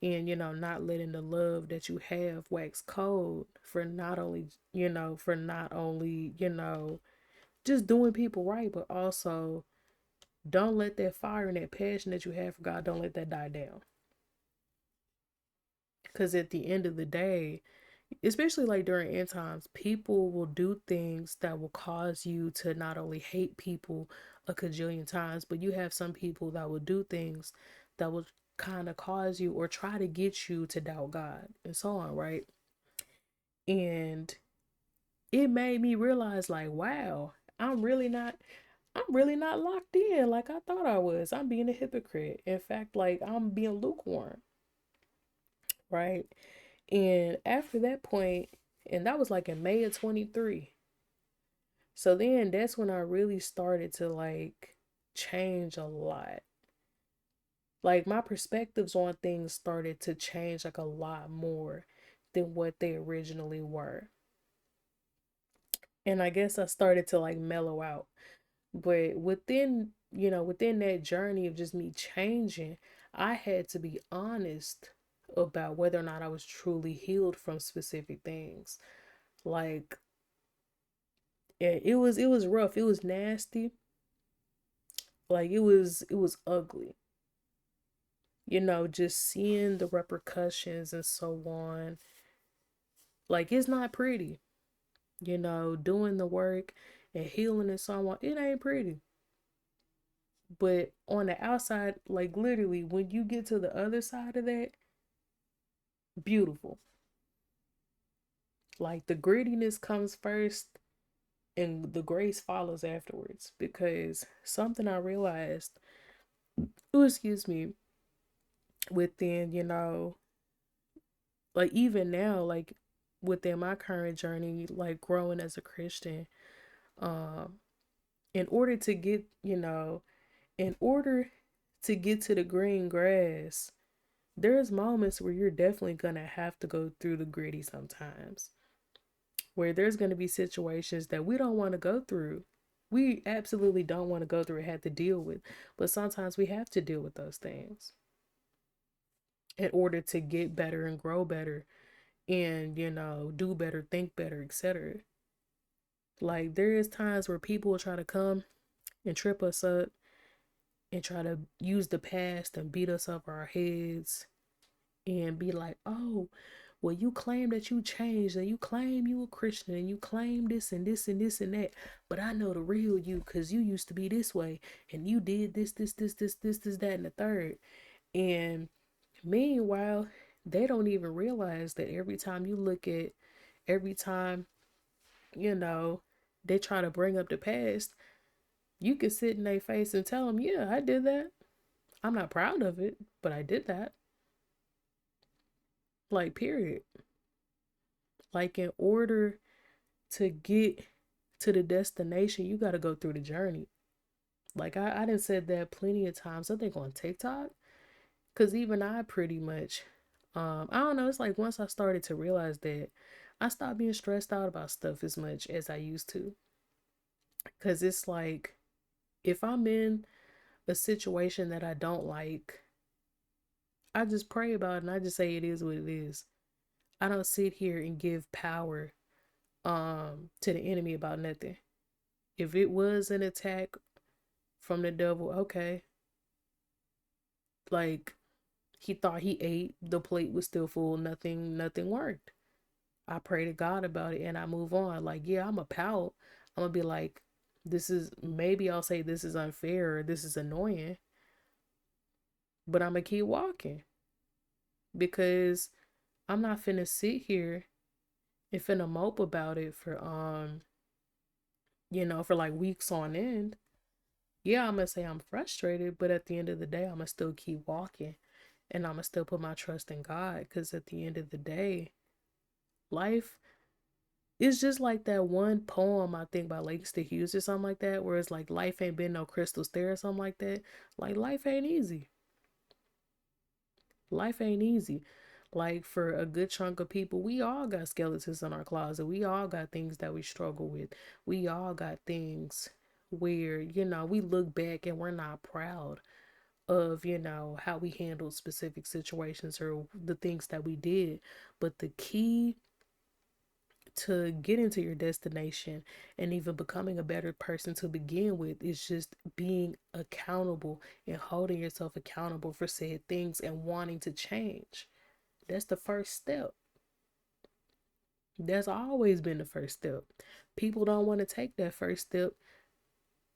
And, not letting the love that you have wax cold for not only, just doing people right, but also don't let that fire and that passion that you have for God, don't let that die down. Because at the end of the day, especially like during end times, people will do things that will cause you to not only hate people a cajillion times, but you have some people that will do things that will kind of cause you or try to get you to doubt God and so on, right? And it made me realize, like, wow, I'm really not locked in like I thought I was. I'm being a hypocrite. In fact, like, I'm being lukewarm, right? And after that point, and that was like in May of 23. So then that's when I really started to like change a lot. Like, my perspectives on things started to change like a lot more than what they originally were. And I guess I started to like mellow out. But within that journey of just me changing, I had to be honest about whether or not I was truly healed from specific things. Like, yeah, it was rough. It was nasty. Like, it was ugly. Just seeing the repercussions and so on. Like, it's not pretty. Doing the work and healing and so on. It ain't pretty. But on the outside, like, literally, when you get to the other side of that, beautiful. Like, the grittiness comes first and the grace follows afterwards. Because something I realized, oh, excuse me, within, like, even now, like, within my current journey, like, growing as a Christian, um, in order to get, in order to get to the green grass, there's moments where you're definitely gonna have to go through the gritty sometimes. where there's going to be situations that we don't want to go through. We absolutely don't want to go through and have to deal with, but sometimes we have to deal with those things in order to get better and grow better and, do better, think better, etc. Like, there is times where people will try to come and trip us up and try to use the past and beat us up our heads and be like, oh, well, you claim that you changed and you claim you a Christian and you claim this and this and this and that, but I know the real you because you used to be this way and you did this, that, and the third. And meanwhile, they don't even realize that every time, you know, they try to bring up the past, you can sit in their face and tell them, yeah, I did that. I'm not proud of it, but I did that. Like, period. Like, in order to get to the destination, you got to go through the journey. Like, I done said that plenty of times, I think on TikTok, because even I pretty much, I don't know, it's like once I started to realize that, I stopped being stressed out about stuff as much as I used to. Because it's like, if I'm in a situation that I don't like, I just pray about it and I just say it is what it is. I don't sit here and give power to the enemy about nothing. If it was an attack from the devil, okay. Like, he thought he ate, the plate was still full, nothing worked. I pray to God about it and I move on. Like, yeah, I'm a pout. I'm gonna be like, maybe I'll say this is unfair or this is annoying, but I'm gonna keep walking because I'm not finna sit here and finna mope about it for like weeks on end. Yeah, I'm gonna say I'm frustrated, but at the end of the day, I'm gonna still keep walking and I'm gonna still put my trust in God because at the end of the day, life is just like that one poem I think by Langston Hughes or something like that, where it's like life ain't been no crystal stair or something like that. Like, life ain't easy. Life ain't easy. Like, for a good chunk of people, we all got skeletons in our closet. We all got things that we struggle with. We all got things where, we look back and we're not proud of, how we handled specific situations or the things that we did. But the key to getting to your destination and even becoming a better person to begin with is just being accountable and holding yourself accountable for said things and wanting to change. That's the first step. That's always been the first step. People don't want to take that first step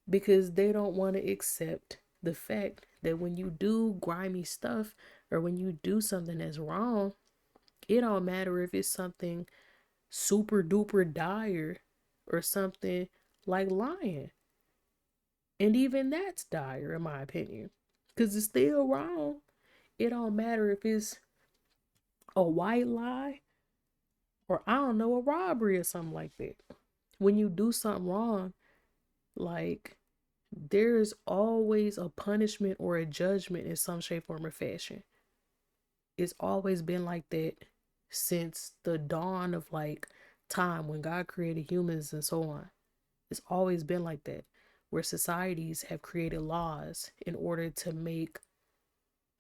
because they don't want to accept the fact that when you do grimy stuff or when you do something that's wrong, it don't matter if it's something super duper dire or something like lying. And even that's dire in my opinion. Because it's still wrong. It don't matter if it's a white lie or I don't know, a robbery or something like that. When you do something wrong, like, there's always a punishment or a judgment in some shape, form, or fashion. It's always been like that since the dawn of like time when God created humans and so on. It's always been like that, where societies have created laws in order to make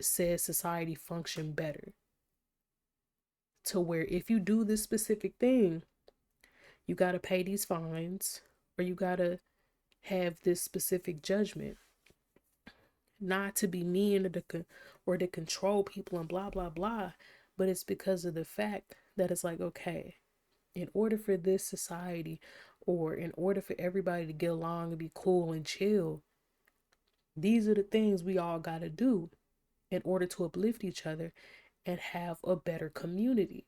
said society function better. To where if you do this specific thing, you got to pay these fines or you got to have this specific judgment. Not to be mean or to control people and blah, blah, blah. But it's because of the fact that it's like, okay, in order for this society or in order for everybody to get along and be cool and chill, these are the things we all got to do in order to uplift each other and have a better community.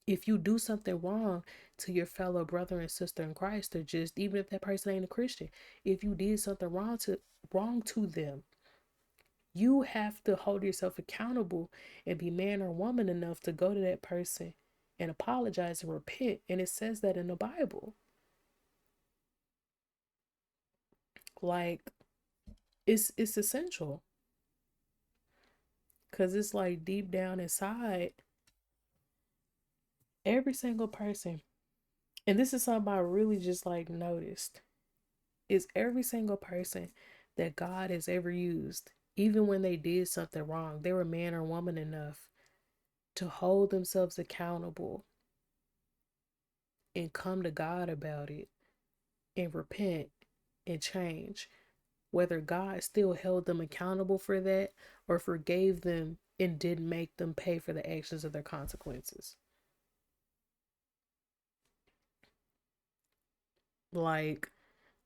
If you do something wrong to your fellow brother and sister in Christ, or just even if that person ain't a Christian, if you did something wrong to them, you have to hold yourself accountable and be man or woman enough to go to that person and apologize and repent. And it says that in the Bible. Like, it's essential. Cause it's like deep down inside, every single person And this is something I really just like noticed, is every single person that God has ever used, even when they did something wrong, they were man or woman enough to hold themselves accountable and come to God about it and repent and change. Whether God still held them accountable for that or forgave them and didn't make them pay for the actions of their consequences. Like,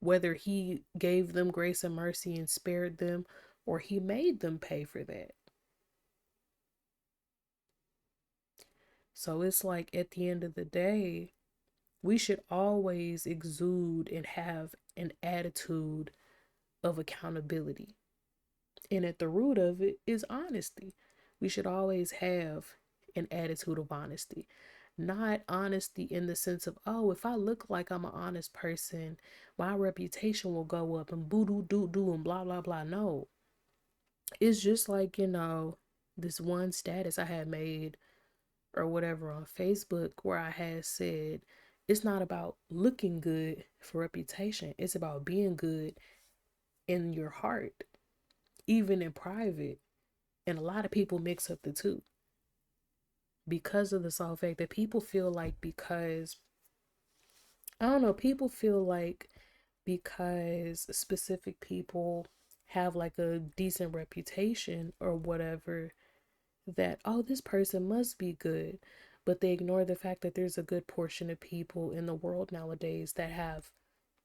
whether he gave them grace and mercy and spared them or he made them pay for that. So it's like at the end of the day, we should always exude and have an attitude of accountability. And at the root of it is honesty. We should always have an attitude of honesty. Not honesty in the sense of, oh, if I look like I'm an honest person, my reputation will go up and boo doo doo doo and blah blah blah. No. It's just like, this one status I had made or whatever on Facebook where I had said it's not about looking good for reputation. It's about being good in your heart, even in private. And a lot of people mix up the two because of the sole fact that people feel like, because I don't know, people feel like because specific people have like a decent reputation or whatever, that, oh, this person must be good. But they ignore the fact that there's a good portion of people in the world nowadays that have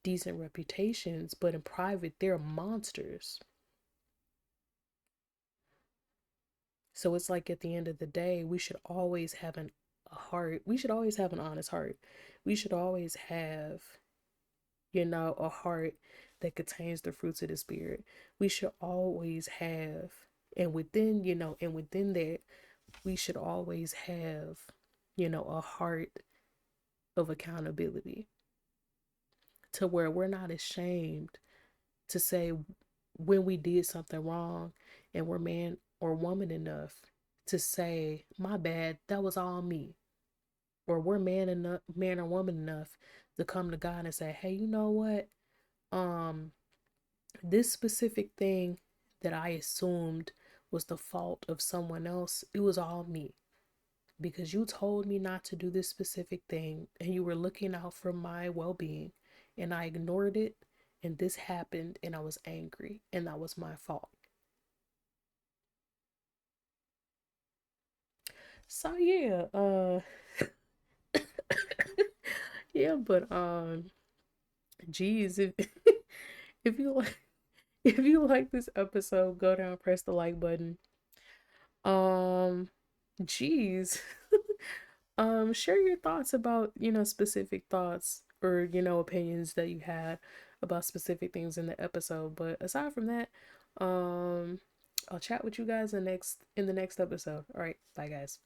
decent reputations, but in private, they're monsters. So it's like at the end of the day, we should always have a heart. We should always have an honest heart. We should always have, a heart that contains the fruits of the spirit. We should always have, and within that, we should always have, a heart of accountability, to where we're not ashamed to say when we did something wrong, and we're man or woman enough to say, my bad, that was all me. Or we're man or woman enough to come to God and say, hey, you know what? This specific thing that I assumed was the fault of someone else, it was all me. Because you told me not to do this specific thing and you were looking out for my well-being, and I ignored it, and this happened and I was angry and that was my fault. So yeah, yeah, but geez, if if you like if you like this episode, go down, press the like button. Um, geez. Share your thoughts about, specific thoughts or, opinions that you had about specific things in the episode. But aside from that, um, I'll chat with you guys in the next episode. All right, bye guys.